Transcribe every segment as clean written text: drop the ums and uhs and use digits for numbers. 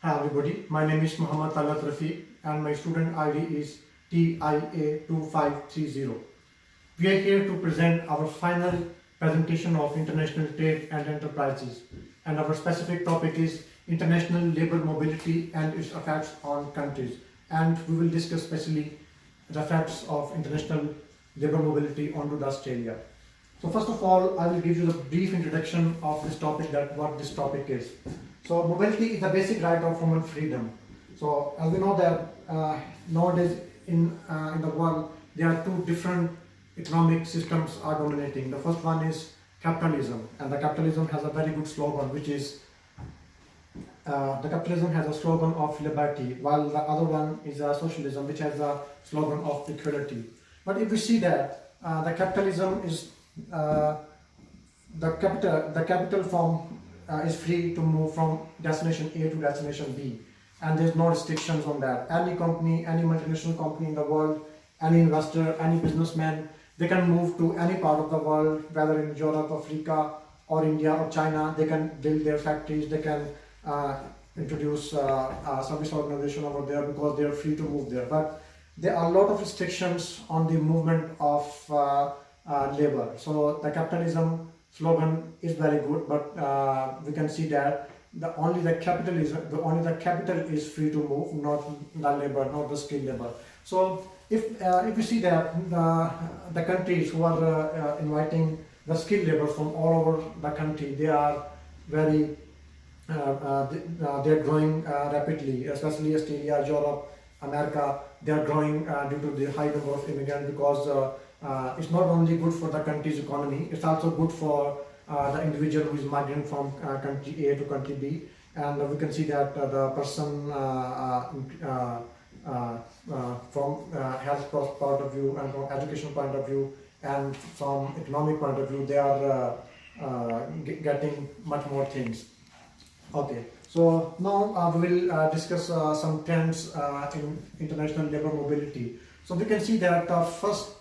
Hi everybody, my name is Muhammad Talat Rafi and my student ID is TIA2530. We are here to present our final presentation of international trade and enterprises, and our specific topic is international labor mobility and its effects on countries, and we will discuss especially the effects of international labor mobility onto the Australia. So first of all, I will give you the brief introduction of this topic, that what this topic is. So mobility is the basic right of human freedom. So as we know that nowadays in the world there are two different economic systems are dominating. The first one is capitalism, and the capitalism has a very good slogan, which is the capitalism has a slogan of liberty, while the other one is socialism, which has a slogan of equality. But if we see that the capitalism is the capital form is free to move from destination A to destination B, and there's no restrictions on that. Any company, any multinational company in the world, any investor, any businessman, they can move to any part of the world, whether in Europe, Africa, or India, or China. They can build their factories, they can introduce service organization over there, because they are free to move there. But there are a lot of restrictions on the movement of labor. So the capitalism slogan is very good, but we can see that only the capital is free to move, not the labor, not the skilled labor. So if we see that the countries who are inviting the skilled labor from all over the country, they are very they are growing rapidly, especially Australia, Europe, America. They are growing due to the high number of immigrants, because it's not only good for the country's economy, it's also good for the individual who is migrating from country A to country B. And we can see that the person from health point of view, and from education point of view, and from economic point of view, they are getting much more things. Okay, so now we will discuss some trends in international labor mobility. So we can see that the first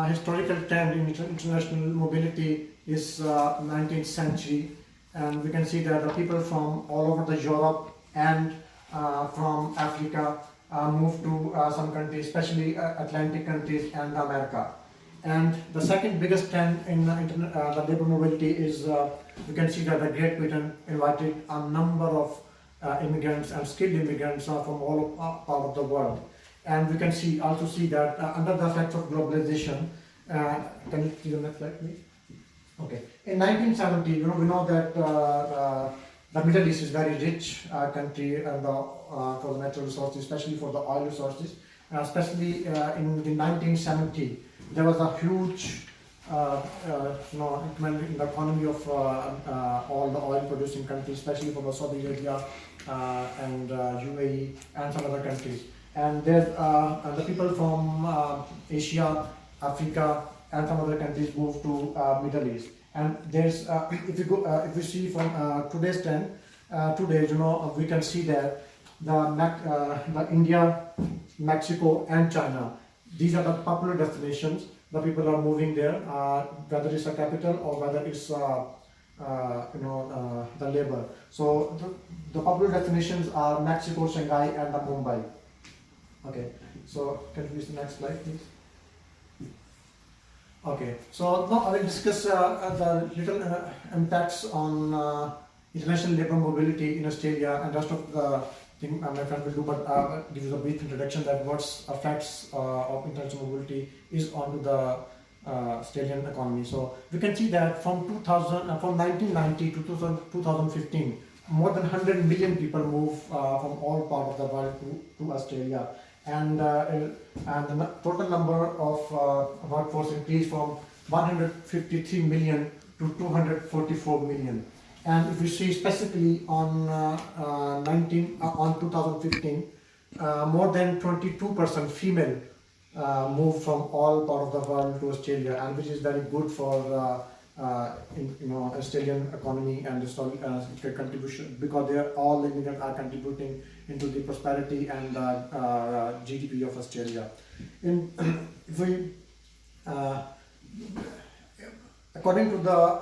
historical trend in international mobility is 19th century, and we can see that the people from all over the Europe and from Africa moved to some countries, especially Atlantic countries and America. And the second biggest trend in the labor mobility is we can see that the Great Britain invited a number of immigrants and skilled immigrants from all part of the world. And we can also see that under the effects of globalization, can you see the next slide, please? Okay. In 1970, we know that the Middle East is very rich country for the natural resources, especially for the oil resources. Especially in the 1970, there was a huge increment in the economy of all the oil producing countries, especially for the Saudi Arabia and UAE and some other countries. And there's the people from Asia, Africa, and some other countries move to Middle East. And there's if we see from today's trend, today we can see that the India, Mexico, and China, these are the popular destinations. The people are moving there, whether it's a capital or whether it's the labor. So the popular destinations are Mexico, Shanghai, and the Mumbai. Okay, so can you please the next slide, please? Okay, so now I will discuss the little impacts on international labor mobility in Australia, and rest of the thing my friend will do, but I'll give you a brief introduction that what effects of international mobility is onto the Australian economy. So we can see that from 1990 to 2015, more than 100 million people move from all parts of the world to Australia. And the total number of workforce increased from 153 million to 244 million. And if you see specifically on 2015, more than 22% female moved from all part of the world to Australia, and which is very good for Australian economy and the contribution, because they are all immigrants are contributing into the prosperity and GDP of Australia. If we according to the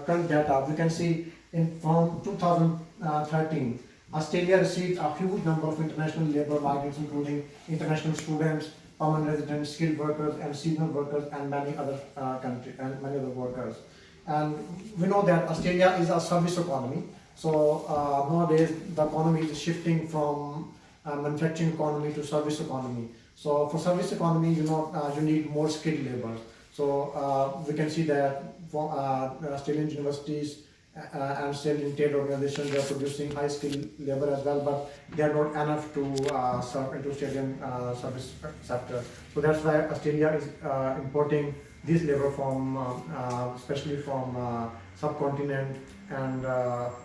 current data, we can see from 2013 Australia receives a huge number of international labor migrants, including international students, permanent residents, skilled workers, and seasonal workers, and many other workers. And we know that Australia is a service economy. So nowadays the economy is shifting from manufacturing economy to service economy. So for service economy, you need more skilled labor. So we can see that for Australian universities and Australian trade organizations, they are producing high skilled labor as well, but they are not enough to serve into Australian service sector. So that's why Australia is importing this labor from, especially from subcontinent and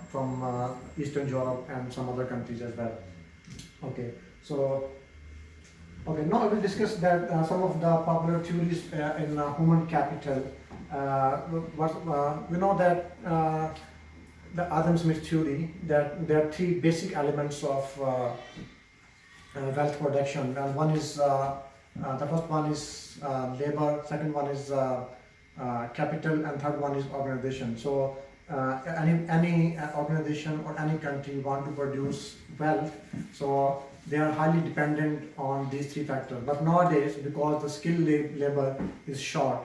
from Eastern Europe and some other countries as well. Okay, so now I will discuss that some of the popular theories in human capital. We know that the Adam Smith theory, that there are three basic elements of wealth production, and one is the first one is labor, second one is capital, and third one is organization. So any organization or any country want to produce wealth, so they are highly dependent on these three factors. But nowadays, because the skilled labor is short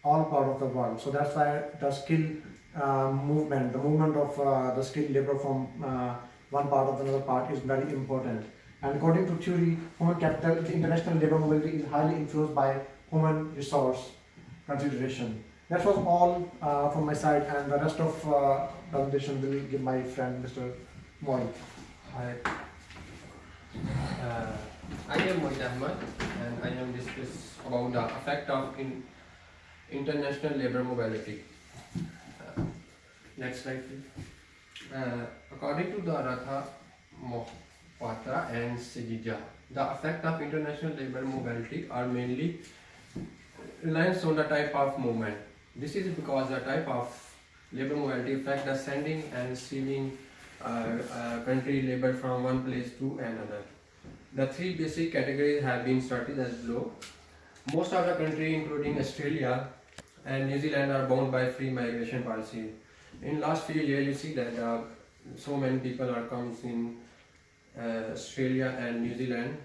all part of the world, so that's why the skill movement, the movement of the skilled labor from one part of another part is very important. And according to theory, human capital, the international labor mobility is highly influenced by human resource consideration. That was all from my side, and the rest of presentation will give my friend Mr. Moy. Hi. I am Moid Ahmad, and I am discuss about the effect of international labor mobility. Next slide, please. According to the Ratha Mohapatra and Sejija, the effect of international labor mobility are mainly reliance on the type of movement. This is because the type of labor mobility affect the sending and receiving country labor from one place to another. The three basic categories have been started as below. Most of the countries, including Australia and New Zealand, are bound by free migration policy. In last few years, you see that so many people are coming in Australia and New Zealand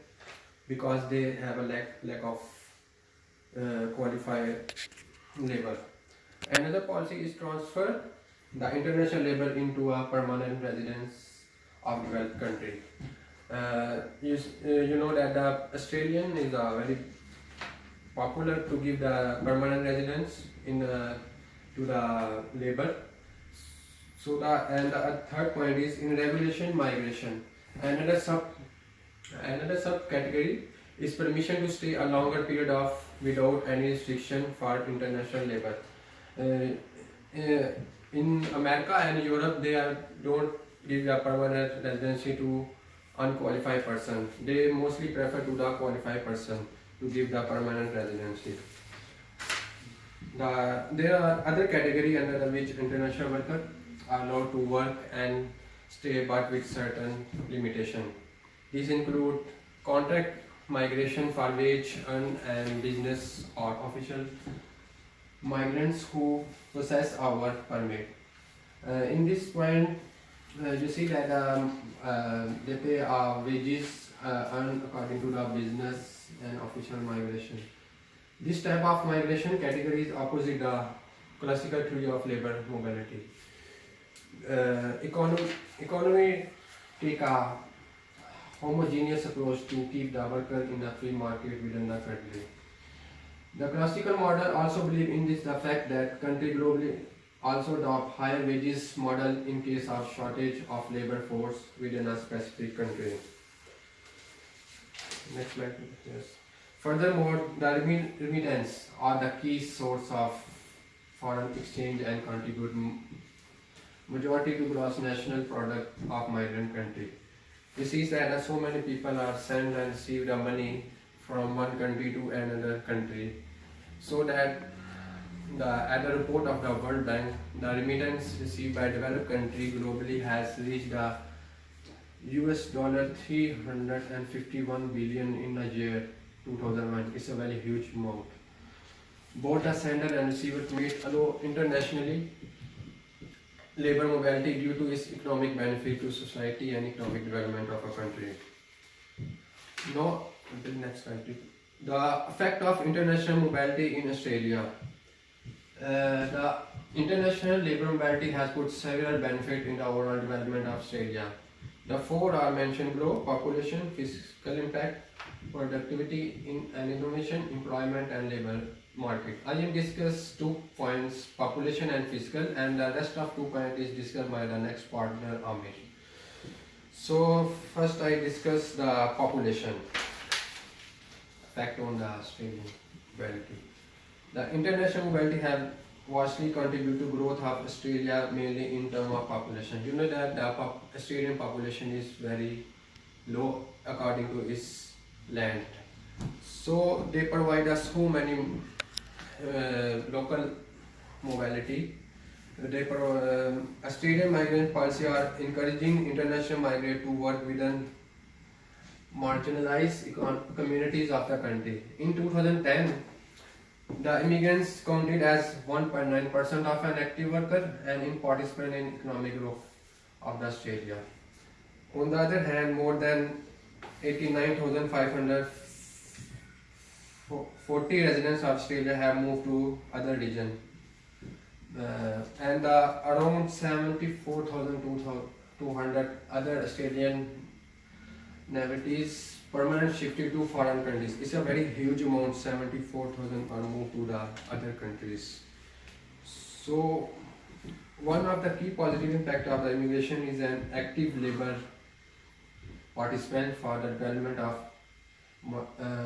because they have a lack of qualified labor. Another policy is transfer the international labor into a permanent residence of developed country. You know that the Australian is very popular to give the permanent residence to the labor. So the third point is in regulation migration. Another subcategory is permission to stay a longer period without any restriction for international labor. In America and Europe, they don't give a permanent residency to unqualified person. They mostly prefer to the qualified person to give the permanent residency. There are other category under which international workers are allowed to work and stay, but with certain limitation. These include contract migration for wage, earn and business or official migrants who possess a work permit. In this point, you see that they pay wages earned according to the business and official migration. This type of migration category is opposite the classical theory of labor mobility. Economy take a homogeneous approach to keep the worker in a free market within the country. The classical model also believe in this the fact that country globally also adopt higher wages model in case of shortage of labor force within a specific country. Next slide, yes. Furthermore, the remittance are the key source of foreign exchange and contribute majority to gross national product of migrant country. This is that so many people are sent and receive the money from one country to another country, so that at the report of the World Bank, the remittance received by developed country globally has reached the US $351 billion in the year 2001. It's a very huge amount. Both the sender and receiver meet allow internationally labor mobility due to its economic benefit to society and economic development of a country. Now, the next slide, please. The effect of international mobility in Australia. The international labor mobility has put several benefits in the overall development of Australia. The four are mentioned below: population, fiscal impact, productivity and innovation, employment and labor market. I will discuss 2 points, population and fiscal, and the rest of 2 points is discussed by the next partner, Amir. So first I discuss the population effect on the Australian mobility. The international mobility have vastly contributed to growth of Australia, mainly in terms of population. You know that the Australian population is very low according to its land. So they provide us so many local mobility. Australian migrant policy are encouraging international migrants to work within marginalized communities of the country. In 2010, the immigrants counted as 1.9% of an active worker and in participant in economic growth of Australia. On the other hand, more than 89,540 residents of Australia have moved to other regions. And around 74,200 other Australian natives permanent shifted to foreign countries. It's a very huge amount. 74,000 are moved to the other countries. So one of the key positive impact of the immigration is an active labor participant for the development of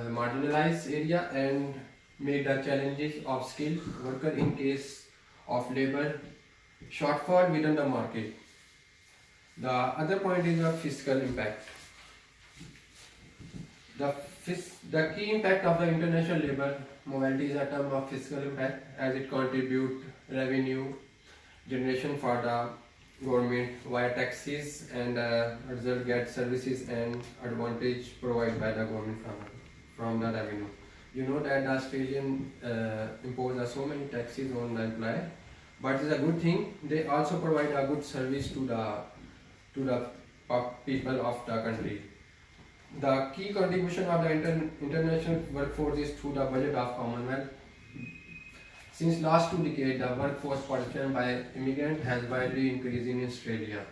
marginalized area and made the challenges of skilled worker in case of labor shortfall within the market. The other point is the fiscal impact. The key impact of the international labor mobility is a term of fiscal impact, as it contributes revenue generation for the government via taxes and result get services and advantage provided by the government from the revenue. You know that the Australian impose so many taxes on the employer, but it's a good thing. They also provide a good service to the people of the country. The key contribution of the international workforce is through the budget of Commonwealth. Since last 2 decades, the workforce participation by immigrants has widely increased in Australia.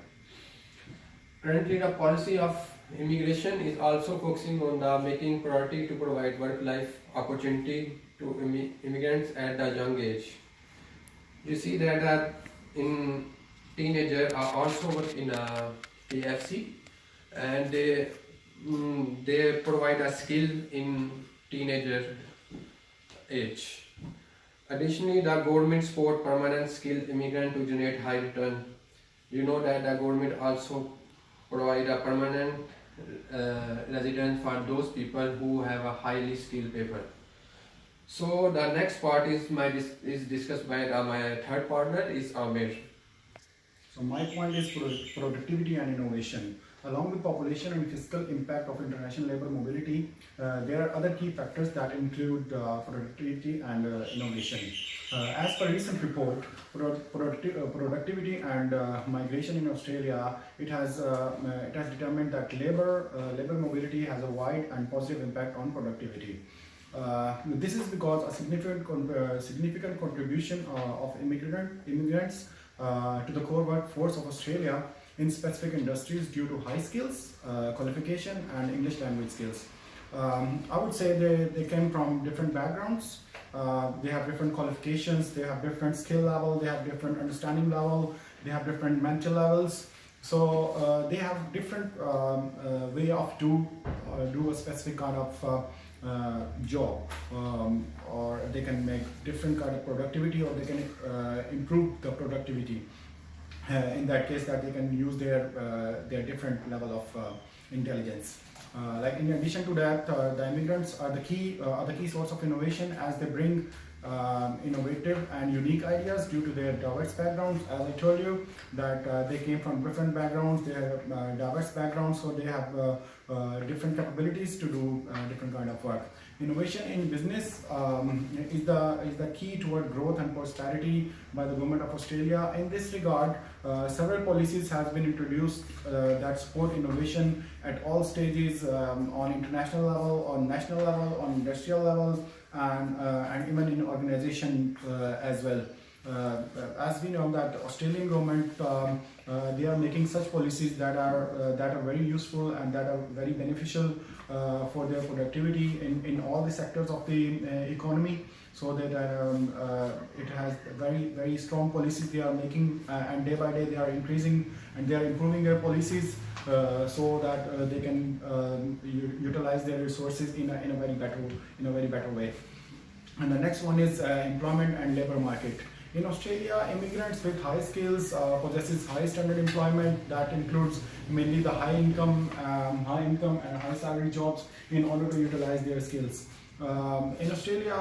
Currently, the policy of immigration is also focusing on the making priority to provide work-life opportunity to immigrants at a young age. You see that in teenagers are also work in a KFC, and they provide a skill in teenager age. Additionally, the government support permanent skilled immigrant to generate high return. You know that the government also provide a permanent residence for those people who have a highly skilled people. So the next part is discussed by my third partner is Amir. So my point is productivity and innovation. Along with population and fiscal impact of international labor mobility, there are other key factors that include productivity and innovation. As per recent report, productivity and migration in Australia, it has determined that labor mobility has a wide and positive impact on productivity. This is because a significant contribution of immigrants to the core workforce of Australia in specific industries due to high skills, qualification and English language skills. I would say they came from different backgrounds, they have different qualifications, they have different skill level, they have different understanding level, they have different mental levels. So they have different way of do a specific kind of job, or they can make different kind of productivity, or they can improve the productivity. In that case, that they can use their different level of intelligence. Like in addition to that, the immigrants are the key source of innovation, as they bring innovative and unique ideas due to their diverse backgrounds. As I told you, that they came from different backgrounds, they have diverse backgrounds, so they have different capabilities to do different kind of work. Innovation in business is the key toward growth and prosperity by the government of Australia. In this regard, several policies have been introduced that support innovation at all stages, on international level, on national level, on industrial level, and even in organization as well. As we know that Australian government, they are making such policies that are very useful and that are very beneficial for their productivity in all the sectors of the economy. So that it has very strong policies they are making, and day by day they are increasing and they are improving their policies so that they can utilize their resources in a very better way. And the next one is employment and labor market. In Australia, immigrants with high skills possesses high standard employment that includes mainly the high income and high salary jobs in order to utilize their skills. In Australia,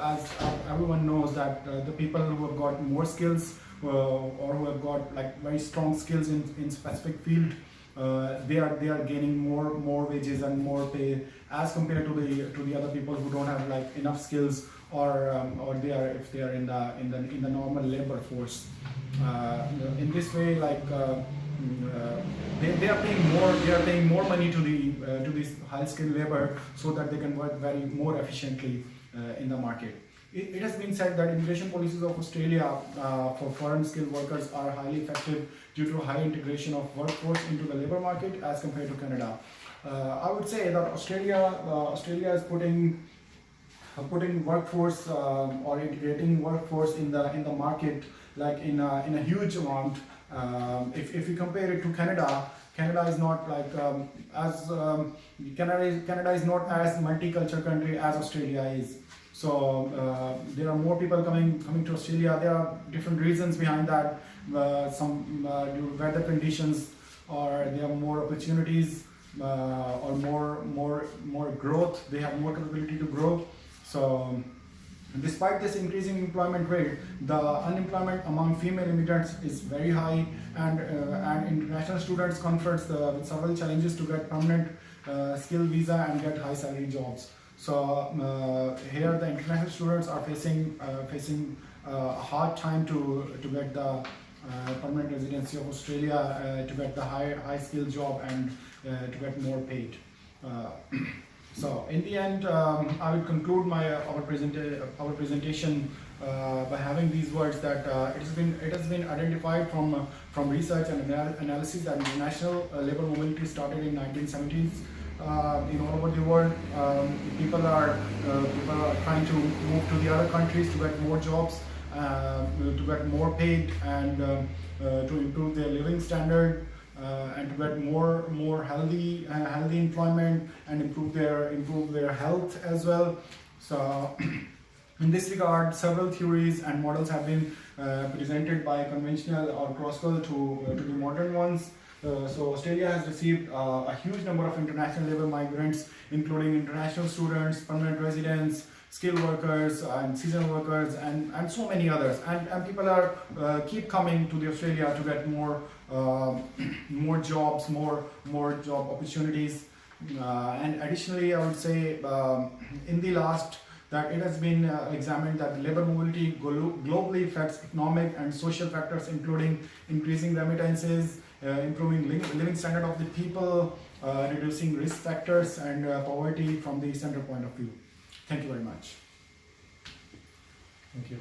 as everyone knows, that the people who have got more skills or who have got like very strong skills in specific field, they are gaining more wages and more pay as compared to the other people who don't have like enough skills, or if they are in the normal labor force. In this way, like they are paying more money to this high skilled labor so that they can work more efficiently in the market. It has been said that immigration policies of Australia for foreign skilled workers are highly effective due to high integration of workforce into the labor market as compared to Canada. I would say that Australia is putting workforce or integrating workforce in the market like in a huge amount. If you compare it to Canada is not like Canada is not as multicultural country as Australia is. So there are more people coming to Australia. There are different reasons behind that. Some weather conditions, or there are more opportunities, or more growth. They have more capability to grow. So despite this increasing employment rate, the unemployment among female immigrants is very high, and international students confronts with several challenges to get permanent skill visa and get high salary jobs. So here the international students are facing a hard time to get the permanent residency of Australia, to get the high skill job and to get more paid. So in the end, I will conclude our presentation by having these words that it has been identified from research and analysis that international labor mobility started in 1970s. In all over the world, people are trying to move to the other countries to get more jobs, to get more paid, and to improve their living standard, and to get more healthy employment and improve their health as well. So in this regard, several theories and models have been presented by conventional or classical to the modern ones. So Australia has received a huge number of international labour migrants, including international students, permanent residents, skilled workers, and seasonal workers, and so many others. And people are keep coming to the Australia to get more jobs, more job opportunities. And additionally, I would say in the last that it has been examined that labour mobility globally affects economic and social factors, including increasing remittances, improving living standard of the people, reducing risk factors and poverty from the center point of view. Thank you very much. Thank you.